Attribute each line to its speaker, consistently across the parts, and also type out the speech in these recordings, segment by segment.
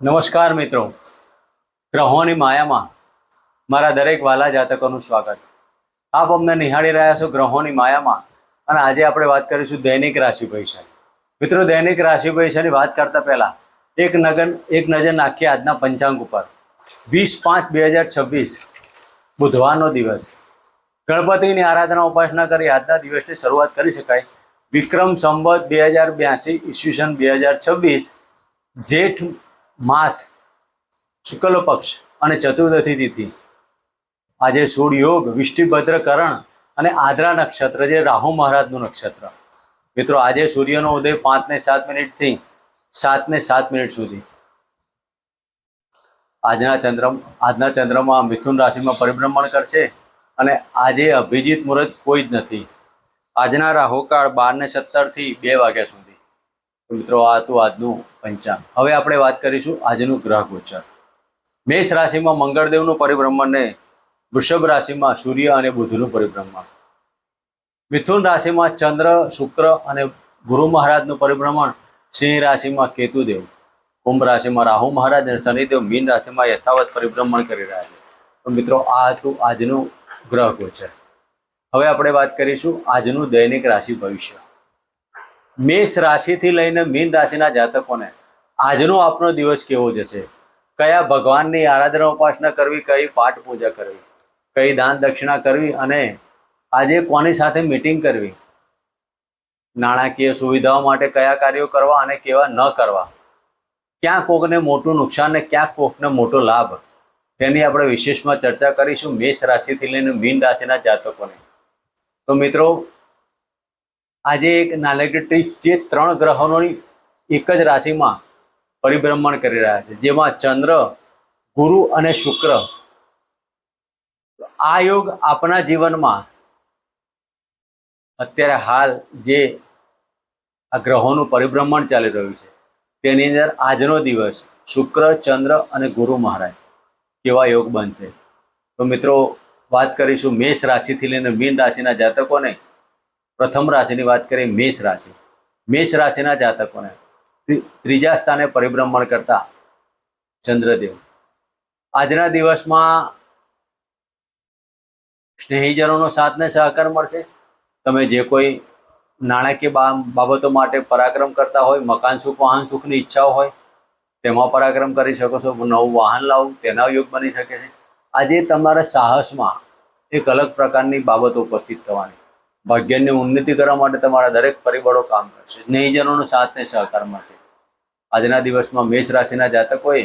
Speaker 1: નમસ્કાર મિત્રો, ગ્રહોની માયામાં મારા દરેક વાલા જાતકોનું સ્વાગત. આપ અમને નિહાળી રહ્યા છો ગ્રહોની માયામાં, અને આજે આપણે વાત કરીશું દૈનિક રાશિ ભવિષ્ય. મિત્રો, દૈનિક રાશિ ભવિષ્યની વાત કરતા પહેલા એક નજર નાખીએ આજના પંચાંગ ઉપર. 20/5/2026 બુધવારનો દિવસ. ગણપતિની આરાધના ઉપાસના કરી આજના દિવસની શરૂઆત કરી શકાય. વિક્રમ સંવત 2082 ઈસવીસન 2026 જેઠ માસ શુક્લ પક્ષ અને ચતુર્દશી તિથિ. આજે સૂળ યોગ, વિષ્ટિભદ્ર કરણ અને આદ્રા નક્ષત્ર, જે રાહુ મહારાજનું નક્ષત્ર. મિત્રો, આજે સૂર્યનો ઉદય 5:07 થી 7:07 સુધી. આજના ચંદ્રમાં મિથુન રાશિમાં પરિભ્રમણ કરશે અને આજે અભિજીત મુહૂર્ત કોઈ જ નથી. આજના રાહુકાળ 12:17 થી 2 વાગ્યા સુધી. મિત્રો, આ હતું આજનું પંચાંગ. હવે આપણે વાત કરીશું આજનું ગ્રહ ગોચર. મેષ રાશિમાં મંગળદેવનું પરિભ્રમણ ને વૃષભ રાશિમાં સૂર્ય અને બુધનું પરિભ્રમણ. મિથુન રાશિમાં ચંદ્ર, શુક્ર અને ગુરુ મહારાજનું પરિભ્રમણ. સિંહ રાશિમાં કેતુદેવ, કુંભ રાશિમાં રાહુ મહારાજ અને શનિદેવ મીન રાશિમાં યથાવત પરિભ્રમણ કરી રહ્યા છે. તો મિત્રો, આ હતું આજનું ગ્રહ ગોચર. હવે આપણે વાત કરીશું આજનું દૈનિક રાશિ ભવિષ્ય. મેષ રાશિથી લઈને મીન રાશિના જાતકોને આજનો આપનો દિવસ કેવો જશે, કયા ભગવાનની આરાધના ઉપાસના કરવી, કઈ પાઠ પૂજા કરવી, કઈ દાન દક્ષિણા કરવી અને આજે કોની સાથે મીટિંગ કરવી, નાણાકીય સુવિધાઓ માટે કયા કાર્યો કરવા અને કેવા ન કરવા, ક્યાં કોકને મોટું નુકસાન ને ક્યાં કોકને મોટો લાભ, તેની આપણે વિશેષમાં ચર્ચા કરીશું મેષ રાશિથી લઈને મીન રાશિના જાતકોને. તો મિત્રો, આજે એક નાનકડી ટીપ, જે 3 ગ્રહોની એક જ રાશિમાં પરિભ્રમણ કરી રહ્યા છે, જેમાં ચંદ્ર, ગુરુ અને શુક્ર. આ યોગ આપણા જીવનમાં અત્યારે હાલ જે આ ગ્રહોનું પરિભ્રમણ ચાલી રહ્યું છે તેની અંદર આજનો દિવસ શુક્ર, ચંદ્ર અને ગુરુ મહારાજ કેવા યોગ બનશે. તો મિત્રો, વાત કરીશું મેષ રાશિથી લઈને મીન રાશિના જાતકોને. પ્રથમ રાશિની વાત કરીએ, મેષ રાશિ. મેષ રાશિના જાતકોને ત્રીજા સ્થાને પરિભ્રમણ કરતા ચંદ્રદેવ. આજના દિવસમાં સ્નેહીજનોનો સાથ ને સહકાર મળશે. તમે જે કોઈ નાણાકીય બાબતો માટે પરાક્રમ કરતા હોય, મકાન સુખ, વાહન સુખની ઈચ્છાઓ હોય, તેમાં પરાક્રમ કરી શકો છો. નવું વાહન લાવવું, તેના યોગ બની શકે છે. આજે તમારા સાહસમાં એક અલગ પ્રકારની બાબતો ઉપસ્થિત થવાની. ભાગ્યની ઉન્નતિ કરવા માટે તમારા દરેક પરિબળો કામ કરશે. સ્નેહીજનોનો સાથ ને સહકાર મળશે. આજના દિવસમાં મેષ રાશિના જાતકોએ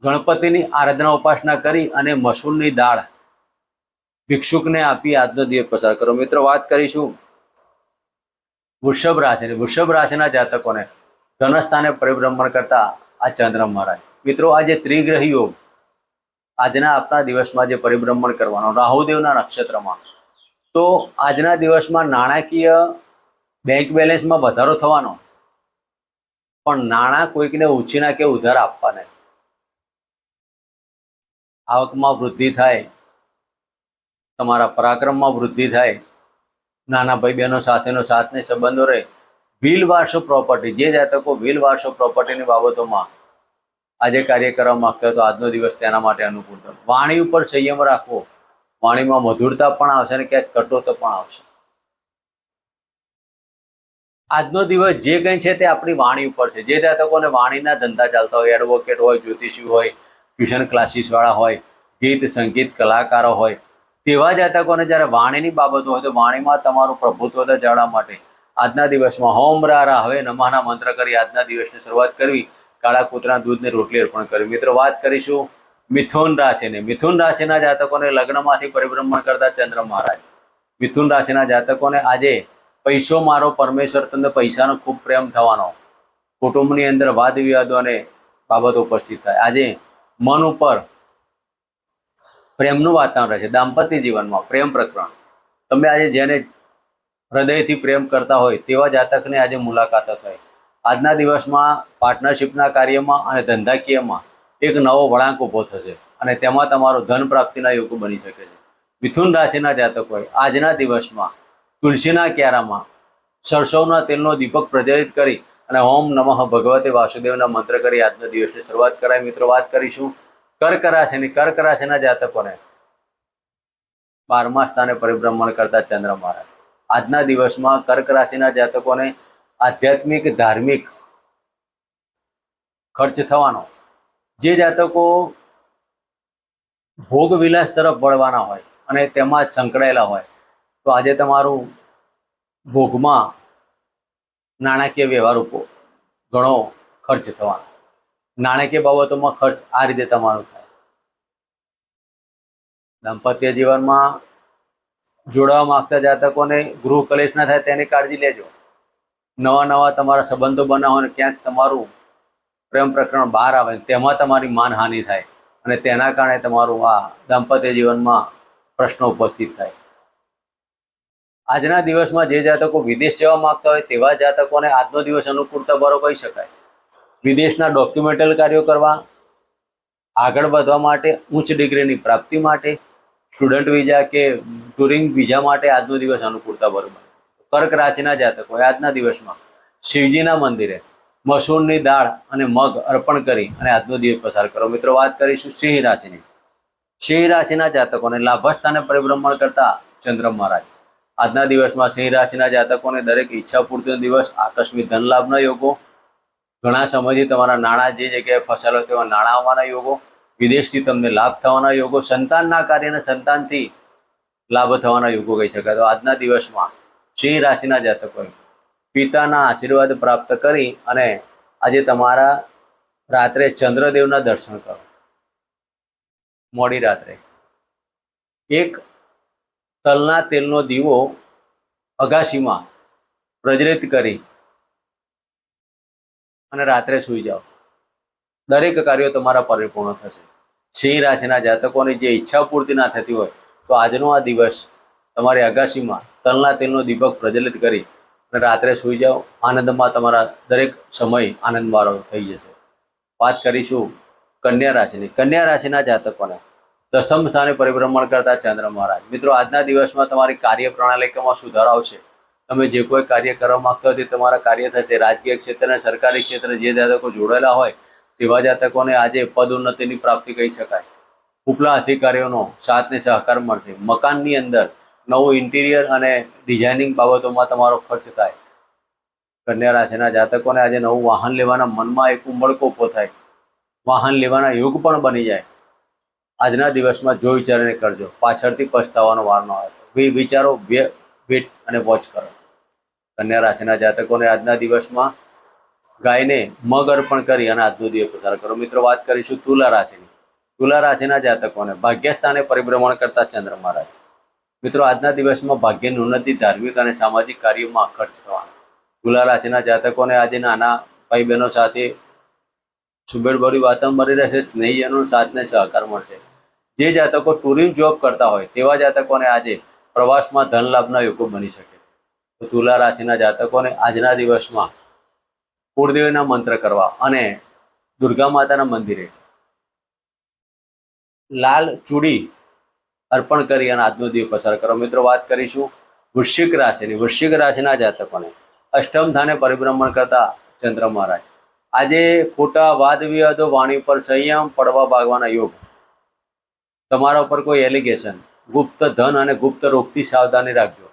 Speaker 1: ગણપતિની આરાધના ઉપાસના કરી અને મસૂરની દાળ ભિક્ષુકને આપી આજનો દિવસ પસાર કરો. મિત્રો, વાત કરીશું વૃષભ રાશિની. વૃષભ રાશિના જાતકોને ધન સ્થાને પરિભ્રમણ કરતા આ ચંદ્ર મહારાજ. મિત્રો, આજે ત્રિગ્રહી યોગ આજના આપણા દિવસમાં જે પરિભ્રમણ કરવાનો રાહુદેવના નક્ષત્રમાં. તો આજના દિવસમાં નાણાકીય બેંક બેલેન્સમાં વધારો થવાનો, પણ નાણાં કોઈકને ઉછીના કે ઉધાર આપવા નહીં. આવકમાં વૃદ્ધિ થાય, તમારા પરાક્રમમાં વૃદ્ધિ થાય, નાના ભાઈ બહેનો સાથેનો સાથને સંબંધો રહે. વ્હીલ વારસો પ્રોપર્ટી, જે જાતકો વ્હીલ વારસો પ્રોપર્ટીની બાબતોમાં આજે કાર્ય કરવા માંગતા હોય તો આજનો દિવસ તેના માટે અનુકૂળ થશે. વાણી ઉપર સંયમ રાખવો. વાણીમાં મધુરતા પણ આવશે અને ક્યાંક કટોતા પણ આવશે. આજનો દિવસ જે કંઈ છે તે આપણી વાણી ઉપર છે. જે જાતકોને વાણીના ધંધા ચાલતા હોય, એડવોકેટ હોય, જ્યોતિષી હોય, ટ્યુશન ક્લાસીસ વાળા હોય, ગીત સંગીત કલાકારો હોય, તેવા જાતકોને જ્યારે વાણીની બાબતો હોય તો વાણીમાં તમારું પ્રભુત્વ જાળવવા માટે આજના દિવસમાં હોમ રા હવે નમઃના મંત્ર કરી આજના દિવસની શરૂઆત કરવી. કાળા કૂતરાના દૂધને રોટલી અર્પણ કરવી. મિત્રો, વાત કરીશું મિથુન રાશિને. મિથુન રાશિના જાતકોને લગ્નમાંથી પરિભ્રમણ કરતા ચંદ્ર મહારાજ. મિથુન રાશિના જાતકોને આજે પૈસો મારો પરમેશ્વર, તમને પૈસાનો ખૂબ પ્રેમ થવાનો. કુટુંબની અંદર વાદ વિવાદો અને બાબતો ઉપસ્થિત થાય. આજે મન ઉપર પ્રેમનું વાતાવરણ રહે છે. દાંપત્ય જીવનમાં પ્રેમ પ્રકરણ, તમે આજે જેને હૃદયથી પ્રેમ કરતા હોય તેવા જાતકને આજે મુલાકાતો થાય. આજના દિવસમાં પાર્ટનરશિપના કાર્યમાં અને ધંધાકીયમાં એક નવો વળાંક ઊભો થશે અને તેમાં તમારો ધન પ્રાપ્તિના યોગ બની શકે છે. મિથુન રાશિના જાતકોએ આજના દિવસમાં તુલસીના ક્યારામાં સરસવના તેલનો દીપક પ્રજ્વલિત કરી અને ઓમ નમઃ ભગવતે વાસુદેવના મંત્ર કરી આજના દિવસની શરૂઆત કરાય. મિત્રો વાત કરીશું કર્ક રાશિની. કર્ક રાશિના જાતકોને 12મા સ્થાને પરિભ્રમણ કરતા ચંદ્ર મહારાજ. આજના દિવસમાં કર્ક રાશિના જાતકોને આધ્યાત્મિક ધાર્મિક ખર્ચ થવાનો. જે જાતકો ભોગ વિલાસ તરફ વળવાના હોય અને તેમાં જ સંકળાયેલા હોય તો આજે તમારું ભોગમાં નાણાકીય વ્યવહાર ઉપર ઘણો ખર્ચ થવાનો. નાણાકીય બાબતોમાં ખર્ચ આ રીતે તમારો થાય. દાંપત્ય જીવનમાં જોડાવા માંગતા જાતકોને ગૃહ કલેશ ના થાય તેની કાળજી લેજો. નવા તમારા સંબંધો બનાવો અને ક્યાંક તમારું પ્રેમ પ્રકરણ બહાર આવે તેમાં તમારી માનહાનિ થાય અને તેના કારણે તમારું આ દાંપત્ય જીવનમાં પ્રશ્નો ઉપસ્થિત થાય. આજના દિવસમાં જે જાતકો વિદેશ જવા માંગતા હોય તેવા જાતકોને આજનો દિવસ અનુકૂળતા ભરો કહી શકાય. વિદેશના ડોક્યુમેન્ટલ કાર્યો કરવા, આગળ વધવા માટે, ઉચ્ચ ડિગ્રીની પ્રાપ્તિ માટે, સ્ટુડન્ટ વિઝા કે ટુરિંગ વિઝા માટે આજનો દિવસ અનુકૂળતા ભરો બને. કર્ક રાશિના જાતકો આજના દિવસમાં શિવજીના મંદિરે મસૂરની દાળ અને મગ અર્પણ કરી અને આજનો દિવસ પસાર કરો. મિત્રો વાત કરીશું સિંહ રાશિની. સિંહ રાશિના જાતકોને લાભસ્થાને પરિભ્રમણ કરતા ચંદ્ર મહારાજ. આજના દિવસમાં સિંહ રાશિના જાતકોને દરેક ઈચ્છા પૂર્તિનો દિવસ. આકસ્મિક ધન લાભના યોગો. ઘણા સમયથી તમારા નાણાં જે જગ્યાએ ફસાયેલો તેવા નાણાં આવવાના યોગો. વિદેશથી તમને લાભ થવાના યોગો. સંતાનના કાર્યને સંતાનથી લાભ થવાના યોગો કહી શકાય. તો આજના દિવસમાં સિંહ રાશિના જાતકોએ પિતાના આશીર્વાદ પ્રાપ્ત કરી અને આજે તમારા રાત્રે ચંદ્રદેવના દર્શન કરો. મોડી રાત્રે એક તલના તેલનો દીવો અગાશીમાં પ્રજ્વલિત કરી અને રાત્રે સૂઈ જાઓ. દરેક કાર્યો તમારા પરિપૂર્ણ થશે. સિંહ રાશિના જાતકોની જે ઈચ્છા પૂર્તિ ના થતી હોય તો આજનો આ દિવસ તમારી અગાશીમાં તલના તેલનો દીપક પ્રજ્વલિત કરી અને રાત્રે સૂઈ જાઓ. આનંદમાં તમારા દરેક સમય આનંદવાળો થઈ જશે. વાત કરીશું કન્યા રાશિની. કન્યા રાશિના જાતકોને 10મ સ્થાને પરિભ્રમણ કરતા ચંદ્ર મહારાજ. મિત્રો આજના દિવસમાં તમારી કાર્ય પ્રણાલિકામાં સુધારો આવશે. તમે જે કોઈ કાર્ય કરવા માંગતા હોય તે તમારા કાર્ય થશે. રાજકીય ક્ષેત્ર અને સરકારી ક્ષેત્રે જે જાતકો જોડાયેલા હોય તેવા જાતકોને આજે પદ ઉન્નતિની પ્રાપ્તિ કહી શકાય. ઉપલા અધિકારીઓનો સાથ ને સહકાર મળશે. મકાનની અંદર નવું ઇન્ટિરિયર અને ડિઝાઇનિંગ બાબતોમાં તમારો ખર્ચ થાય. કન્યા રાશિના જાતકોને આજે નવું વાહન લેવાના મનમાં એક ઉમળકો ઊભો થાય. વાહન લેવાના યોગ પણ બની જાય. આજના દિવસમાં જો વિચારીને કરજો, પાછળથી પછતાવાનો વાર ન આવે. વિચારો, વેટ અને વોચ કરો. કન્યા રાશિના જાતકોને આજના દિવસમાં ગાયને મગ અર્પણ કરી અને આજનો દિવસ પસાર કરો. મિત્રો વાત કરીશું તુલા રાશિની. તુલા રાશિના જાતકોને ભાગ્યસ્થાને પરિભ્રમણ કરતા ચંદ્ર મહારાજ. મિત્રો આજના દિવસમાં ભાગ્યની ઉન્નતિ, ધાર્મિક અને સામાજિક કાર્યોમાં ખર્ચ થવાનો. તુલા રાશિના જાતકોને આજે નાના ભાઈ બહેનો સાથે સુબેડભર્યું વાતાવરણ રહેશે. સ્નેહીજનો સાથને સહકાર મળશે. જે જાતકો ટુરિંગ જોબ કરતા હોય તેવા જાતકોને આજે પ્રવાસમાં ધન લાભના યોગો બની શકે. તો તુલા રાશિના જાતકોને આજના દિવસમાં કુળદેવીના મંત્ર કરવા અને દુર્ગા માતાના મંદિરે લાલ ચૂડી અર્પણ કરી અને આજનો દિવસ પસાર કરો. મિત્રો વાત કરીશું વૃશ્ચિક રાશિની. વૃશ્ચિક રાશિના જાતકોને 8મ સ્થાને પરિભ્રમણ કરતા ચંદ્ર મહારાજ. આજે ખોટા વાદ વિવાદો, વાણી પર સંયમ, પડવા ભાગવાના યોગ. તમારા ઉપર કોઈ એલિગેશન, ગુપ્ત ધન અને ગુપ્ત રોગથી સાવધાની રાખજો.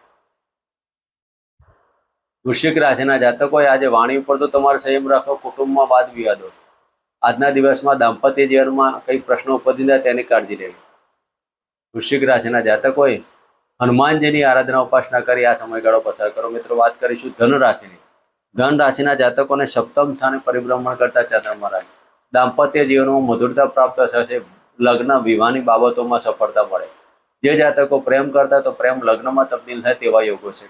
Speaker 1: વૃશ્ચિક રાશિના જાતકોએ આજે વાણી ઉપર તો તમારે સંયમ રાખો. કુટુંબમાં વાદ વિવાદો. આજના દિવસમાં દાંપત્ય જીવનમાં કંઈક પ્રશ્નો ઉપજી જાય તેની કાળજી લેવી. વૃશ્ચિક રાશિના જાતકોએ હનુમાનજીની આરાધના ઉપાસના કરી આ સમયગાળો પસાર કરો. મિત્રો વાત કરીશું ધન રાશિની. ધન રાશિના જાતકોને 7મ સ્થાને પરિભ્રમણ કરતા ચંદ્ર મહારાજ. દાંપત્ય જીવનમાં મધુરતા પ્રાપ્ત થશે. લગ્ન વિવાહની બાબતોમાં સફળતા મળે. જે જાતકો પ્રેમ કરતા તો પ્રેમ લગ્નમાં તબદીલ થાય તેવા યોગો છે.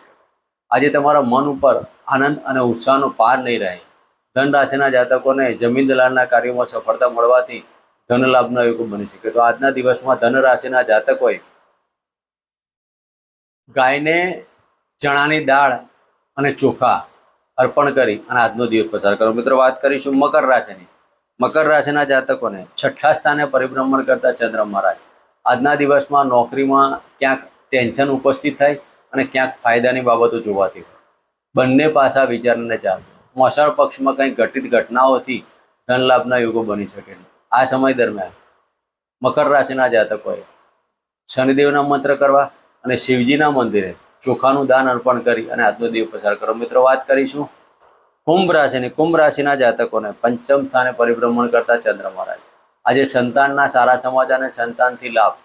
Speaker 1: આજે તમારા મન ઉપર આનંદ અને ઉત્સાહનો પાર નહીં રહે. ધન રાશિના જાતકોને જમીન દલાલના કાર્યોમાં સફળતા મળવાથી ધન લાભનો યોગ બની શકે. તો આજના દિવસમાં ધન રાશિના જાતકોએ ગાયને ચણાની દાળ અને ચોખા અર્પણ કરી અને આજનો દિવસ પસાર કરો. મિત્રો વાત કરીશું મકર રાશિની. મકર રાશિના જાતકોને 6ઠા સ્થાને પરિભ્રમણ કરતા ચંદ્ર મહારાજ. આજના દિવસમાં નોકરીમાં ક્યાંક ટેન્શન ઉપસ્થિત થાય અને ક્યાંક ફાયદાની બાબતો જોવાતી હોય. બંને પાસા વિચારને ચાલજો. મોસાળ પક્ષમાં કંઈ ઘટિત ઘટનાઓથી ધન લાભના યોગો બની શકે છે. આ સમય દરમિયાન મકર રાશિના જાતકોએ શનિદેવના મંત્ર કરવા અને શિવજીના મંદિરે ચોખાનું દાન અર્પણ કરી અને આજનો દિવસ પસાર કરો. મિત્રો, વાત કરીશું કુંભ રાશિની. કુંભ રાશિના જાતકોને પંચમ સ્થાને પરિભ્રમણ કરતા ચંદ્ર મહારાજ આજે સંતાનના સારા સમાચાર અને સંતાનથી લાભ,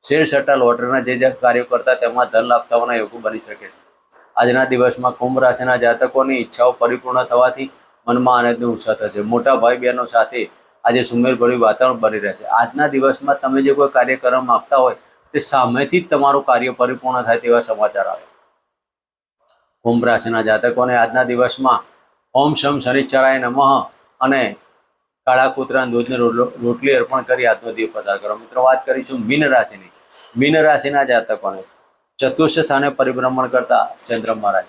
Speaker 1: શેર સટ્ટા લોટરીના જે કાર્યો કરતા તેમાં ધન લાભ થવાના યોગો બની શકે છે. આજના દિવસમાં કુંભ રાશિના જાતકોની ઈચ્છાઓ પરિપૂર્ણ થવાથી મનમાં આનંદનો ઉત્સાહ થશે. મોટા ભાઈ બહેનો સાથે આજે સુમેળભર્યું વાતાવરણ બની રહેશે. આજના દિવસમાં તમે જે કોઈ કાર્ય કરવા માંગતા હોય તે સામેથી જ તમારું કાર્ય પરિપૂર્ણ થાય તેવા સમાચાર આવે. કુંભ રાશિના જાતકોને આજના દિવસમાં ઓમ શમ શનિશ્ચરાય નમઃ અને કાળા કૂતરાના દૂધની રોટલી અર્પણ કરી આજનો દિવસ પસાર કરો. મિત્રો, વાત કરીશું મીન રાશિની. મીન રાશિના જાતકોને ચતુર્થ સ્થાને પરિભ્રમણ કરતા ચંદ્ર મહારાજ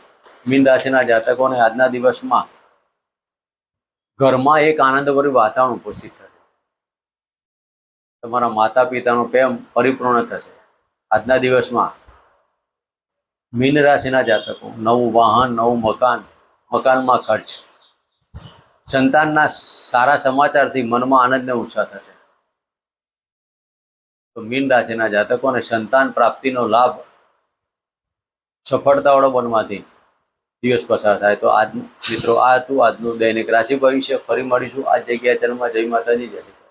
Speaker 1: મીન રાશિના જાતકોને આજના દિવસમાં ઘરમાં એક આનંદભર્યું વાતાવરણ ઉપસ્થિત થશે. તમારા માતા પિતાનો પ્રેમ પરિપૂર્ણ થશે. આજના દિવસમાં મીન રાશિના જાતકો નવું વાહન, નવું મકાન, મકાનમાં ખર્ચ, સંતાનના સારા સમાચારથી મનમાં આનંદ અને ઉત્સાહ થશે. તો મીન રાશિના જાતકોને સંતાન પ્રાપ્તિનો લાભ સફળતાવાળો બનવાથી દિવસ પસાર થાય. તો આજ મિત્રો, આ હતું આજનું દૈનિક રાશિ ભવિષ્ય. ફરી મળીશું આ જગ્યા ચેનલમાં. જય માતાજી, જય શ્રી કૃષ્ણ.